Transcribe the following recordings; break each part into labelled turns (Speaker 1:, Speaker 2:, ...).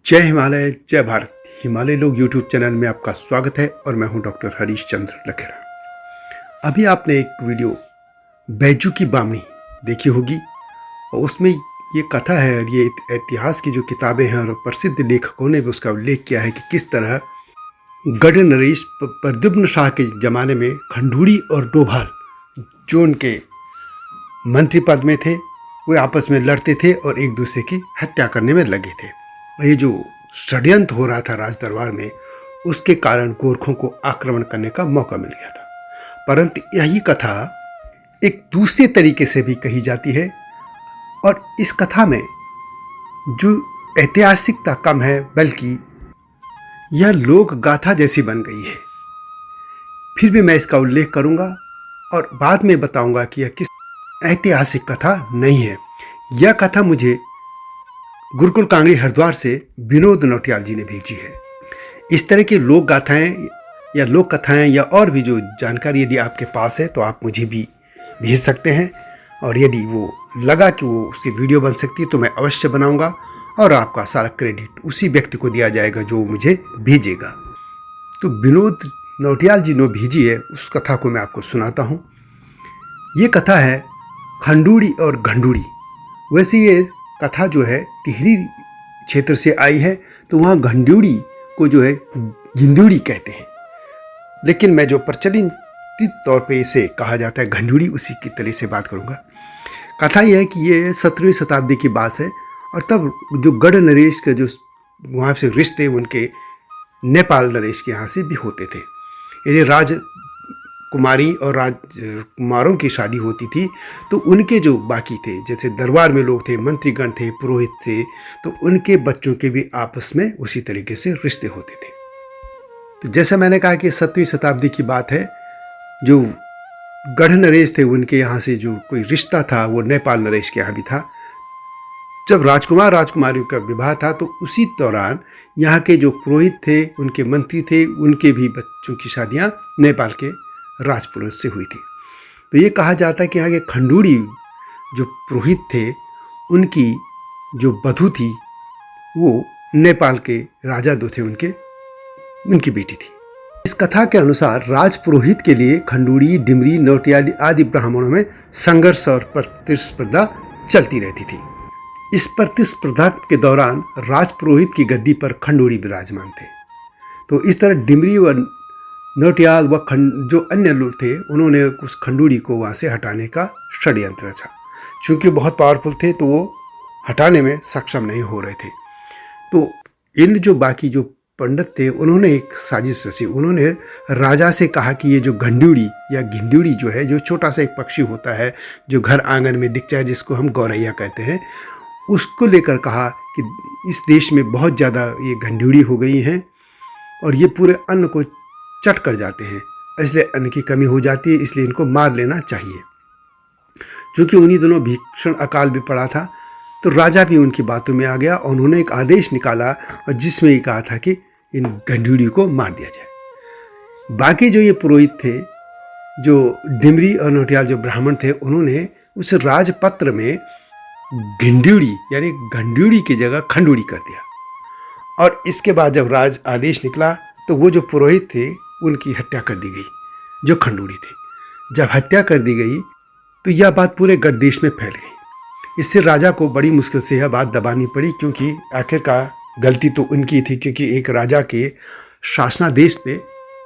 Speaker 1: जय हिमालय जय भारत। हिमालय लोग यूट्यूब चैनल में आपका स्वागत है और मैं हूं डॉक्टर हरीश चंद्र लखेड़ा। अभी आपने एक वीडियो बैजू की बामणी देखी होगी और उसमें ये कथा है और ये इतिहास की जो किताबें हैं और प्रसिद्ध लेखकों ने भी उसका उल्लेख किया है कि किस तरह गढ़ नरेश प्रद्युम्न शाह के ज़माने में खंडूड़ी और डोभाल जो उनके मंत्री पद में थे वे आपस में लड़ते थे और एक दूसरे की हत्या करने में लगे थे। ये जो षड्यंत्र हो रहा था राज दरबार में, उसके कारण गोरखों को आक्रमण करने का मौका मिल गया था। परंतु यही कथा एक दूसरे तरीके से भी कही जाती है और इस कथा में जो ऐतिहासिकता कम है बल्कि यह लोक गाथा जैसी बन गई है। फिर भी मैं इसका उल्लेख करूंगा और बाद में बताऊंगा कि यह किस ऐतिहासिक कथा नहीं है। यह कथा मुझे गुरुकुल कांगड़ी हरिद्वार से विनोद नौटियाल जी ने भेजी है। इस तरह की लोक गाथाएं या लोक कथाएं या और भी जो जानकारी यदि आपके पास है तो आप मुझे भी भेज सकते हैं और यदि वो लगा कि वो उसकी वीडियो बन सकती है तो मैं अवश्य बनाऊंगा और आपका सारा क्रेडिट उसी व्यक्ति को दिया जाएगा जो मुझे भेजेगा। तो विनोद नौटियाल जी ने भेजी है, उस कथा को मैं आपको सुनाता हूँ। ये कथा है खंडूड़ी और घंडूड़ी। वैसे ये कथा जो है टिहरी क्षेत्र से आई है तो वहाँ घंडूड़ी को जो है गिंदूड़ी कहते हैं, लेकिन मैं जो प्रचलित तौर पे इसे कहा जाता है घंडूड़ी, उसी की तरह से बात करूँगा। कथा यह है कि ये 17वीं शताब्दी की बात है और तब जो गढ़ नरेश के जो वहाँ से रिश्ते उनके नेपाल नरेश के यहाँ से भी होते थे। यदि राजकुमारी और राजकुमारों की शादी होती थी तो उनके जो बाकी थे, जैसे दरबार में लोग थे, मंत्रीगण थे, पुरोहित थे, तो उनके बच्चों के भी आपस में उसी तरीके से रिश्ते होते थे। तो जैसा मैंने कहा कि 7वीं शताब्दी की बात है, जो गढ़ नरेश थे उनके यहाँ से जो कोई रिश्ता था वो नेपाल नरेश के यहाँ भी था। जब राजकुमार राजकुमारियों का विवाह था तो उसी दौरान यहाँ के जो पुरोहित थे, उनके मंत्री थे, उनके भी बच्चों की शादियाँ नेपाल के राजपुरोहित से हुई थी। तो ये कहा जाता है कि यहाँ के खंडूड़ी जो पुरोहित थे उनकी जो वधू थी वो नेपाल के राजा दो थे उनकी बेटी थी। इस कथा के अनुसार राजपुरोहित के लिए खंडूड़ी, डिमरी, नौटियाली आदि ब्राह्मणों में संघर्ष और प्रतिस्पर्धा चलती रहती थी। इस प्रतिस्पर्धा के दौरान राजपुरोहित की गद्दी पर खंडूड़ी विराजमान थे। तो इस तरह डिमरी व नौटियाल व जो अन्य लोग थे उन्होंने उस खंडूड़ी को वहाँ से हटाने का षड्यंत्र रचा। चूँकि बहुत पावरफुल थे तो वो हटाने में सक्षम नहीं हो रहे थे। तो इन जो बाकी जो पंडित थे उन्होंने एक साजिश रची। उन्होंने राजा से कहा कि ये जो घंडूड़ी या गिंदूड़ी जो है, जो छोटा सा एक पक्षी होता है जो घर आंगन में दिख जाए, जिसको हम गौरैया कहते हैं, उसको लेकर कहा कि इस देश में बहुत ज़्यादा ये घंडूड़ी हो गई हैं और ये पूरे अन्न को चट कर जाते हैं, इसलिए अन्न की कमी हो जाती है, इसलिए इनको मार लेना चाहिए। चूँकि उन्हीं दिनों भीषण अकाल भी पड़ा था तो राजा भी उनकी बातों में आ गया और उन्होंने एक आदेश निकाला और जिसमें ये कहा था कि इन घंडूड़ी को मार दिया जाए। बाकी जो ये पुरोहित थे, जो डिमरी और नौटियाल जो ब्राह्मण थे, उन्होंने उस राजपत्र में घिंडूड़ी यानी घंडूड़ी की जगह खंडूड़ी कर दिया और इसके बाद जब राज आदेश निकला तो वो जो पुरोहित थे उनकी हत्या कर दी गई, जो खंडूड़ी थे। जब हत्या कर दी गई तो यह बात पूरे गढ़ देश में फैल गई। इससे राजा को बड़ी मुश्किल से यह बात दबानी पड़ी, क्योंकि आखिरकार गलती तो उनकी थी, क्योंकि एक राजा के शासनादेश पे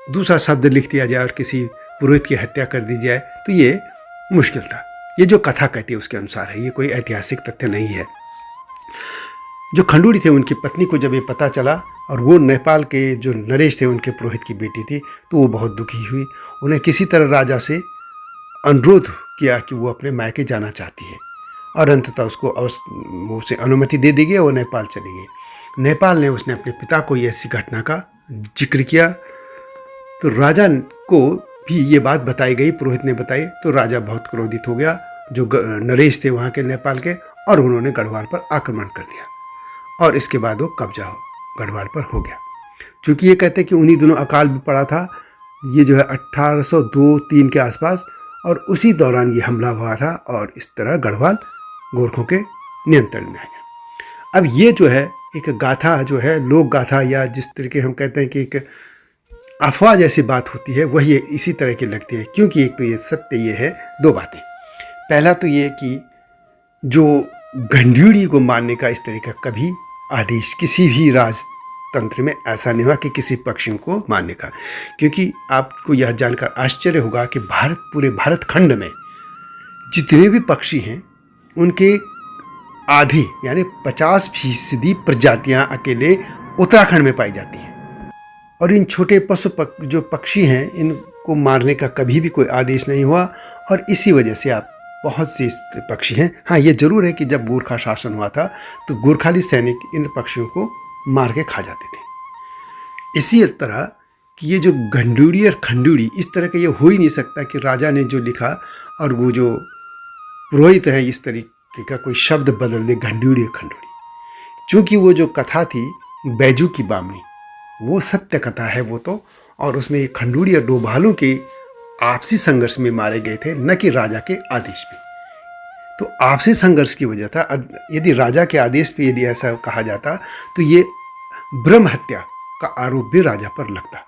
Speaker 1: दूसरा शब्द लिख दिया जाए और किसी पुरोहित की हत्या कर दी जाए तो ये मुश्किल था। ये जो कथा कहती है उसके अनुसार है, ये कोई ऐतिहासिक तथ्य नहीं है। जो खंडूड़ी थे उनकी पत्नी को जब ये पता चला और वो नेपाल के जो नरेश थे उनके पुरोहित की बेटी थी तो वो बहुत दुखी हुई। उन्हें किसी तरह राजा से अनुरोध किया कि वो अपने मायके जाना चाहती है और अंततः उसको उसे अनुमति दे दी गई और वो नेपाल चली गई। नेपाल ने उसने अपने पिता को ये ऐसी घटना का जिक्र किया तो राजा को भी ये बात बताई गई, पुरोहित ने बताई तो राजा बहुत क्रोधित हो गया, जो नरेश थे वहाँ के नेपाल के, और उन्होंने गढ़वाल पर आक्रमण कर दिया और इसके बाद वो कब्जा गढ़वाल पर हो गया। चूँकि ये कहते हैं कि उन्हीं दिनों अकाल भी पड़ा था, ये जो है 1802-3 के आसपास, और उसी दौरान ये हमला हुआ था और इस तरह गढ़वाल गोरखों के नियंत्रण में आ गया। अब ये जो है एक गाथा जो है, लोक गाथा, या जिस तरीके हम कहते हैं कि एक अफवाह जैसी बात होती है, वही इसी तरह की लगती है। क्योंकि एक तो ये सत्य ये है, दो बातें। पहला तो ये कि जो गंडूड़ी को मारने का इस तरह का कभी आदेश किसी भी राजतंत्र में ऐसा नहीं हुआ कि किसी पक्षी को मारने का। क्योंकि आपको यह जानकर आश्चर्य होगा कि पूरे भारत खंड में जितने भी पक्षी हैं उनके आधे यानी 50% प्रजातियां अकेले उत्तराखंड में पाई जाती हैं। और इन छोटे जो पक्षी हैं, इनको मारने का कभी भी कोई आदेश नहीं हुआ। और इसी वजह से आप बहुत से पक्षी हैं। हाँ, ये जरूर है कि जब गोरखा शासन हुआ था तो गोरखाली सैनिक इन पक्षियों को मार के खा जाते थे। इसी तरह कि ये जो गंडूड़ी और खंडूड़ी, इस तरह का ये हो ही नहीं सकता कि राजा ने जो लिखा और वो जो पुरोहित है इस तरीके का कोई शब्द बदल दे, गंडूड़ी और खंडूड़ी। चूँकि वो जो कथा थी बैजू की बामणी, वो सत्य कथा है वो तो। और उसमें खंडूड़ी और डोभालों के आपसी संघर्ष में मारे गए थे, न कि राजा के आदेश पे। तो आपसी संघर्ष की वजह था। यदि राजा के आदेश पे यदि ऐसा कहा जाता तो ये ब्रह्म हत्या का आरोप भी राजा पर लगता।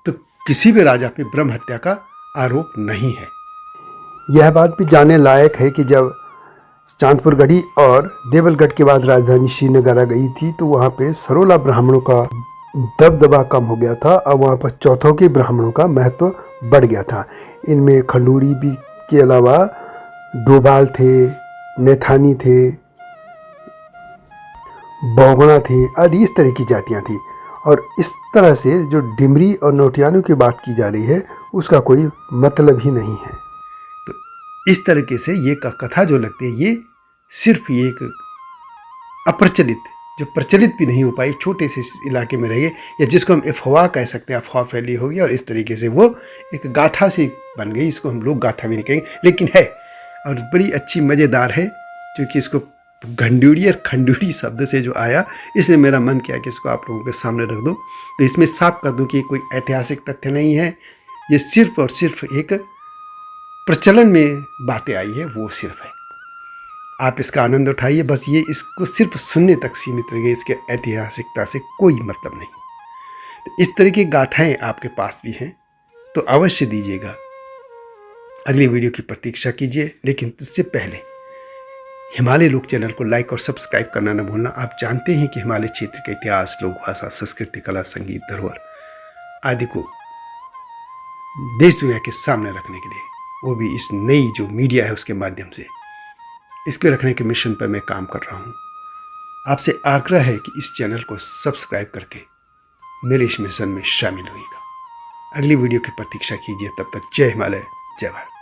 Speaker 1: तो किसी भी राजा पे ब्रह्म हत्या का आरोप नहीं है। यह बात भी जानने लायक है कि जब चांदपुर गढ़ी और देवलगढ़ के बाद राजधानी श्रीनगर आ गई थी तो वहाँ पे सरोला ब्राह्मणों का दबदबा कम हो गया था और वहाँ पर चौथों ब्राह्मणों का महत्व बढ़ गया था। इनमें खंडूड़ी भी के अलावा डोभाल थे, नेथानी थे, बौगुणा थे आदि, इस तरह की जातियाँ थी। और इस तरह से जो डिमरी और नोटियानों की बात की जा रही है उसका कोई मतलब ही नहीं है। तो इस तरीके से ये कथा जो लगती है ये सिर्फ एक अप्रचलित, जो प्रचलित भी नहीं हो पाई, छोटे से इलाके में रह गए, या जिसको हम अफवाह कह सकते हैं, अफवाह फैली होगी और इस तरीके से वो एक गाथा सी बन गई। इसको हम लोग गाथा भी नहीं कहेंगे, लेकिन है और बड़ी अच्छी मज़ेदार है। क्योंकि इसको गंडूड़ी और खंडूड़ी शब्द से जो आया, इसलिए मेरा मन किया कि इसको आप लोगों के सामने रख दूं। तो इसमें साफ कर दूं कि कोई ऐतिहासिक तथ्य नहीं है, ये सिर्फ और सिर्फ एक प्रचलन में बातें आई है, वो सिर्फ है। आप इसका आनंद उठाइए, बस ये इसको सिर्फ सुनने तक सीमित रहिए, इसके ऐतिहासिकता से कोई मतलब नहीं। तो इस तरह की गाथाएं आपके पास भी हैं तो अवश्य दीजिएगा। अगली वीडियो की प्रतीक्षा कीजिए, लेकिन उससे पहले हिमालय लोक चैनल को लाइक और सब्सक्राइब करना न भूलना। आप जानते हैं कि हिमालय क्षेत्र के इतिहास, लोक भाषा, संस्कृति, कला, संगीत, धरोहर आदि को देश दुनिया के सामने रखने के लिए, वो भी इस नई जो मीडिया है उसके माध्यम से, इसके रखने के मिशन पर मैं काम कर रहा हूँ। आपसे आग्रह है कि इस चैनल को सब्सक्राइब करके मेरे इस मिशन में शामिल होइएगा। अगली वीडियो की प्रतीक्षा कीजिए। तब तक जय हिमालय, जय भारत।